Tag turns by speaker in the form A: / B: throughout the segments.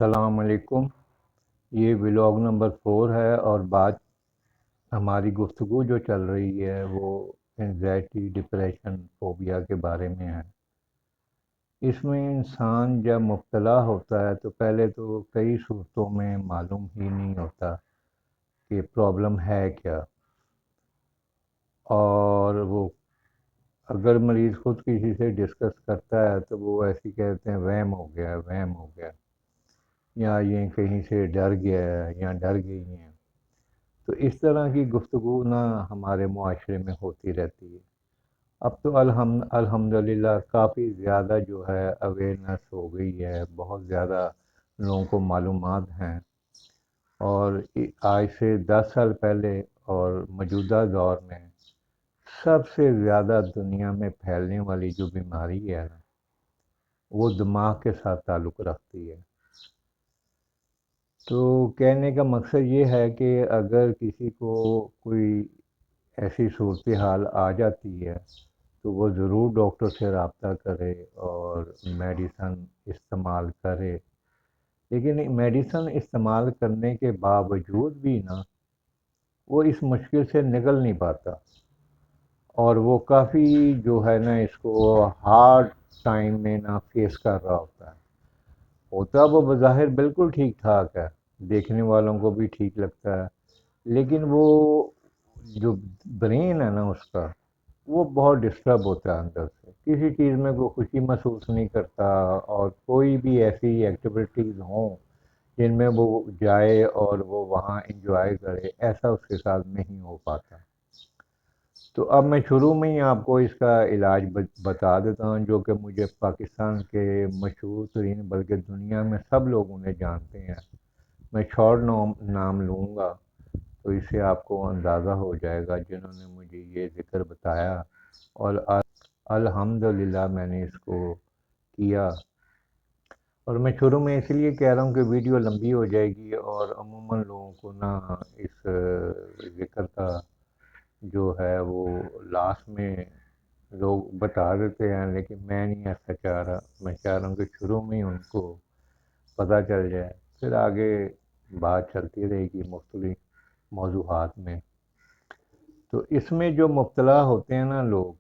A: السلام علیکم۔ یہ ولاگ نمبر 4 ہے اور بات ہماری گفتگو جو چل رہی ہے وہ انزائٹی ڈپریشن فوبیا کے بارے میں ہے۔ اس میں انسان جب مبتلا ہوتا ہے تو پہلے تو کئی صورتوں میں معلوم ہی نہیں ہوتا کہ پرابلم ہے کیا، اور وہ اگر مریض خود کسی سے ڈسکس کرتا ہے تو وہ ایسی کہتے ہیں وہم ہو گیا وہم ہو گیا، یا یہ کہیں سے ڈر گیا ہے یا ڈر گئی ہیں۔ تو اس طرح کی گفتگو نہ ہمارے معاشرے میں ہوتی رہتی ہے۔ اب تو الحمدللہ کافی زیادہ جو ہے اویئرنیس ہو گئی ہے، بہت زیادہ لوگوں کو معلومات ہیں، اور آج سے 10 سال پہلے اور موجودہ دور میں سب سے زیادہ دنیا میں پھیلنے والی جو بیماری ہے نا، وہ دماغ کے ساتھ تعلق رکھتی ہے۔ تو کہنے کا مقصد یہ ہے کہ اگر کسی کو کوئی ایسی صورتحال آ جاتی ہے تو وہ ضرور ڈاکٹر سے رابطہ کرے اور میڈیسن استعمال کرے، لیکن میڈیسن استعمال کرنے کے باوجود بھی نا وہ اس مشکل سے نکل نہیں پاتا، اور وہ کافی جو ہے نا اس کو ہارڈ ٹائم میں نا فیس کر رہا ہوتا وہ بظاہر بالکل ٹھیک ٹھاک ہے، دیکھنے والوں کو بھی ٹھیک لگتا ہے، لیکن وہ جو برین ہے نا اس کا وہ بہت ڈسٹرب ہوتا ہے اندر سے، کسی چیز میں کوئی خوشی محسوس نہیں کرتا، اور کوئی بھی ایسی ایکٹیویٹیز ہوں جن میں وہ جائے اور وہ وہاں انجوائے کرے، ایسا اس کے ساتھ نہیں ہو پاتا۔ تو اب میں شروع میں ہی آپ کو اس کا علاج بتا دیتا ہوں، جو کہ مجھے پاکستان کے مشہور ترین بلکہ دنیا میں سب لوگ انہیں جانتے ہیں۔ میں شارٹ نام لوں گا تو اس سے آپ کو اندازہ ہو جائے گا جنہوں نے مجھے یہ ذکر بتایا، اور الحمدللہ میں نے اس کو کیا۔ اور میں شروع میں اس لیے کہہ رہا ہوں کہ ویڈیو لمبی ہو جائے گی، اور عموماً لوگوں کو نا اس ذکر کا جو ہے وہ لاسٹ میں لوگ بتا دیتے ہیں، لیکن میں نہیں ایسا چاہ رہا۔ میں چاہ رہا ہوں کہ شروع میں ہی ان کو پتہ چل جائے، پھر آگے بات چلتی رہے گی مختلف موضوعات میں۔ تو اس میں جو مبتلا ہوتے ہیں نا لوگ،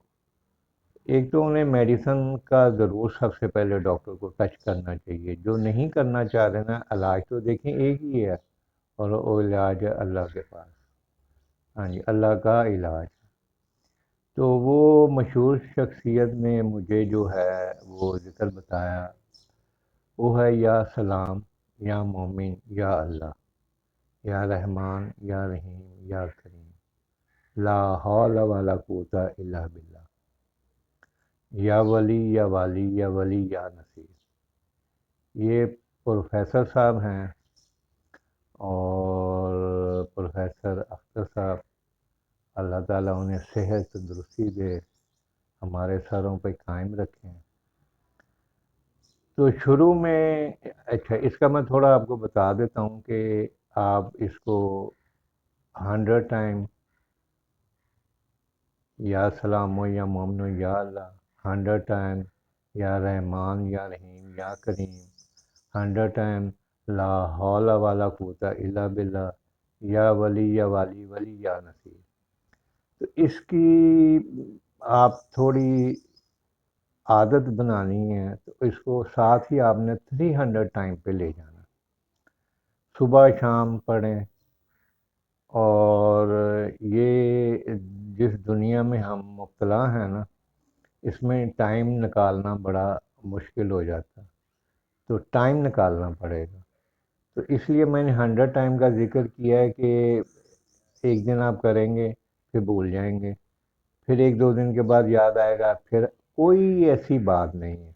A: ایک تو انہیں میڈیسن کا ضرور سب سے پہلے ڈاکٹر کو ٹچ کرنا چاہیے۔ جو نہیں کرنا چاہ رہے نا، علاج تو دیکھیں ایک ہی ہے، اور وہ علاج ہے اللہ کے پاس۔ ہاں جی، اللہ کا علاج۔ تو وہ مشہور شخصیت نے مجھے جو ہے وہ ذکر بتایا، وہ ہے یا سلام، یا مومن، یا اللہ، یا رحمان، یا رحیم، یا کریم، لا حول ولا قوت الا باللہ، یا ولی یا والی یا ولی یا نصیر۔ یہ پروفیسر صاحب ہیں، اور پروفیسر اختر صاحب، اللہ تعالیٰ انہیں صحت تندرستی دے، ہمارے سروں پہ قائم رکھیں۔ تو شروع میں اچھا، اس کا میں تھوڑا آپ کو بتا دیتا ہوں کہ آپ اس کو 100 ٹائم یا سلام و یا مومن و یا اللہ، 100 ٹائم یا رحمان یا رحیم یا کریم، 100 ٹائم لا حول ولا قوت الا باللہ، یا ولی یا والی ولی یا نصیر۔ تو اس کی آپ تھوڑی عادت بنانی ہے، تو اس کو ساتھ ہی آپ نے 300 ٹائم پہ لے جانا، صبح شام پڑھیں۔ اور یہ جس دنیا میں ہم مبتلا ہیں نا، اس میں ٹائم نکالنا بڑا مشکل ہو جاتا، تو ٹائم نکالنا پڑے گا۔ تو اس لیے میں نے 100 ٹائم کا ذکر کیا ہے کہ ایک دن آپ کریں گے، پھر بھول جائیں گے، پھر ایک دو دن کے بعد یاد آئے گا، پھر کوئی ایسی بات نہیں ہے،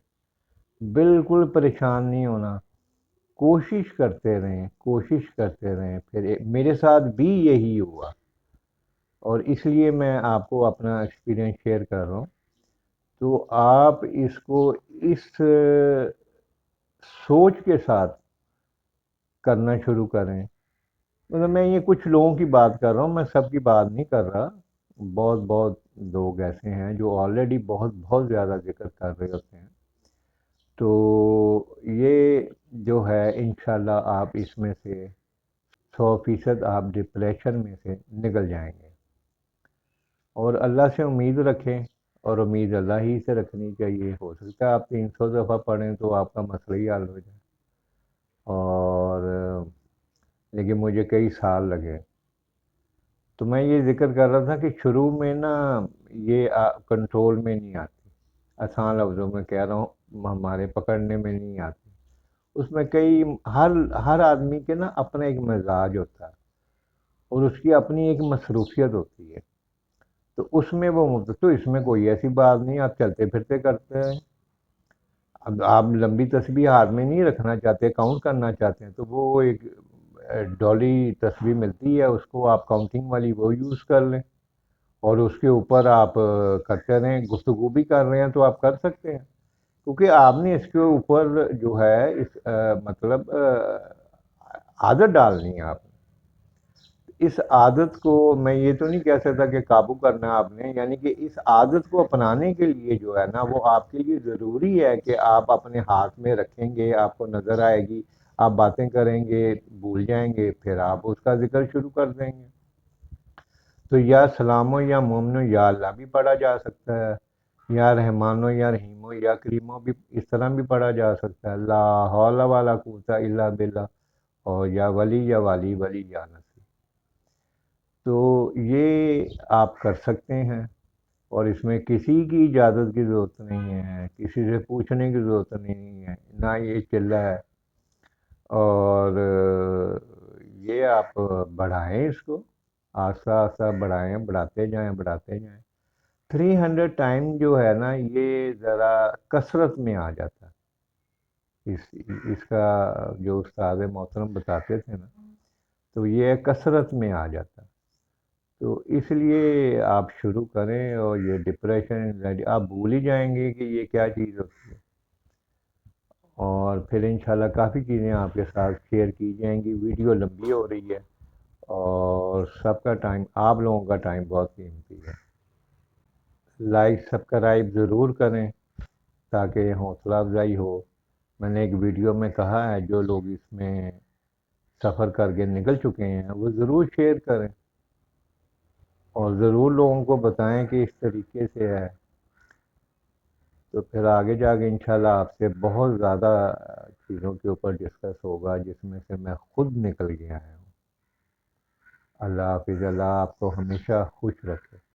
A: بالکل پریشان نہیں ہونا، کوشش کرتے رہیں کوشش کرتے رہیں۔ پھر میرے ساتھ بھی یہی ہوا، اور اس لیے میں آپ کو اپنا ایکسپیرینس شیئر کر رہا ہوں۔ تو آپ اس کو اس سوچ کے ساتھ کرنا شروع کریں، مطلب میں یہ کچھ لوگوں کی بات کر رہا ہوں، میں سب کی بات نہیں کر رہا۔ بہت بہت لوگ ایسے ہیں جو آلریڈی بہت بہت زیادہ ذکر کر رہے ہوتے ہیں۔ تو یہ جو ہے انشاءاللہ آپ اس میں سے 100% آپ ڈپریشن میں سے نکل جائیں گے، اور اللہ سے امید رکھیں، اور امید اللہ ہی سے رکھنی چاہیے۔ ہو سکتا ہے آپ 300 دفعہ پڑھیں تو آپ کا مسئلہ ہی حل ہو جائے، اور لیکن مجھے کئی سال لگے۔ تو میں یہ ذکر کر رہا تھا کہ شروع میں نا یہ کنٹرول میں نہیں آتی، آسان لفظوں میں کہہ رہا ہوں، ہمارے پکڑنے میں نہیں آتی۔ اس میں کئی ہر آدمی کے نا اپنا ایک مزاج ہوتا ہے، اور اس کی اپنی ایک مصروفیت ہوتی ہے، تو اس میں تو اس میں کوئی ایسی بات نہیں، آپ چلتے پھرتے کرتے ہیں۔ اب آپ لمبی تسبیح ہاتھ میں نہیں رکھنا چاہتے، کاؤنٹ کرنا چاہتے ہیں، تو وہ ایک ڈولی تسبیح ملتی ہے، اس کو آپ کاؤنٹنگ والی وہ یوز کر لیں، اور اس کے اوپر آپ کرتے رہیں، گفتگو بھی کر رہے ہیں تو آپ کر سکتے ہیں، کیونکہ آپ نے اس کے اوپر جو ہے اس مطلب عادت ڈالنی ہے آپ نے۔ اس عادت کو میں یہ تو نہیں کہہ سکتا کہ قابو کرنا ہے آپ نے، یعنی کہ اس عادت کو اپنانے کے لیے جو ہے نا وہ آپ کے لیے ضروری ہے کہ آپ اپنے ہاتھ میں رکھیں گے، آپ کو نظر آئے گی، آپ باتیں کریں گے، بھول جائیں گے، پھر آپ اس کا ذکر شروع کر دیں گے۔ تو یا سلامو یا مومنو یا اللہ بھی پڑھا جا سکتا ہے، یا رحمانو یا رحیمو یا کریمو بھی اس طرح بھی پڑھا جا سکتا ہے، لا حول ولا قوت الا باللہ، اور یا ولی یا والی ولی یا نصیر۔ تو یہ آپ کر سکتے ہیں، اور اس میں کسی کی اجازت کی ضرورت نہیں ہے، کسی سے پوچھنے کی ضرورت نہیں ہے، نہ یہ چلہ ہے، اور یہ آپ بڑھائیں اس کو، آہستہ آہستہ بڑھائیں، بڑھاتے جائیں بڑھاتے جائیں۔ 300 ٹائم جو ہے نا یہ ذرا کثرت میں آ جاتا ہے، اس کا جو استاد محترم بتاتے تھے نا، تو یہ کثرت میں آ جاتا ہے، تو اس لیے آپ شروع کریں، اور یہ ڈپریشن آپ بھول ہی جائیں گے کہ یہ کیا چیز ہوتی ہے، اور پھر انشاءاللہ کافی چیزیں آپ کے ساتھ شیئر کی جائیں گی۔ ویڈیو لمبی ہو رہی ہے، اور سب کا ٹائم، آپ لوگوں کا ٹائم بہت قیمتی ہے۔ لائک سبسکرائب ضرور کریں تاکہ حوصلہ افزائی ہو۔ میں نے ایک ویڈیو میں کہا ہے جو لوگ اس میں سفر کر کے نکل چکے ہیں وہ ضرور شیئر کریں، اور ضرور لوگوں کو بتائیں کہ اس طریقے سے ہے، تو پھر آگے جا کے انشاءاللہ آپ سے بہت زیادہ چیزوں کے اوپر ڈسکس ہوگا جس میں سے میں خود نکل گیا ہوں۔ اللہ حافظ، اللہ آپ کو ہمیشہ خوش رکھے۔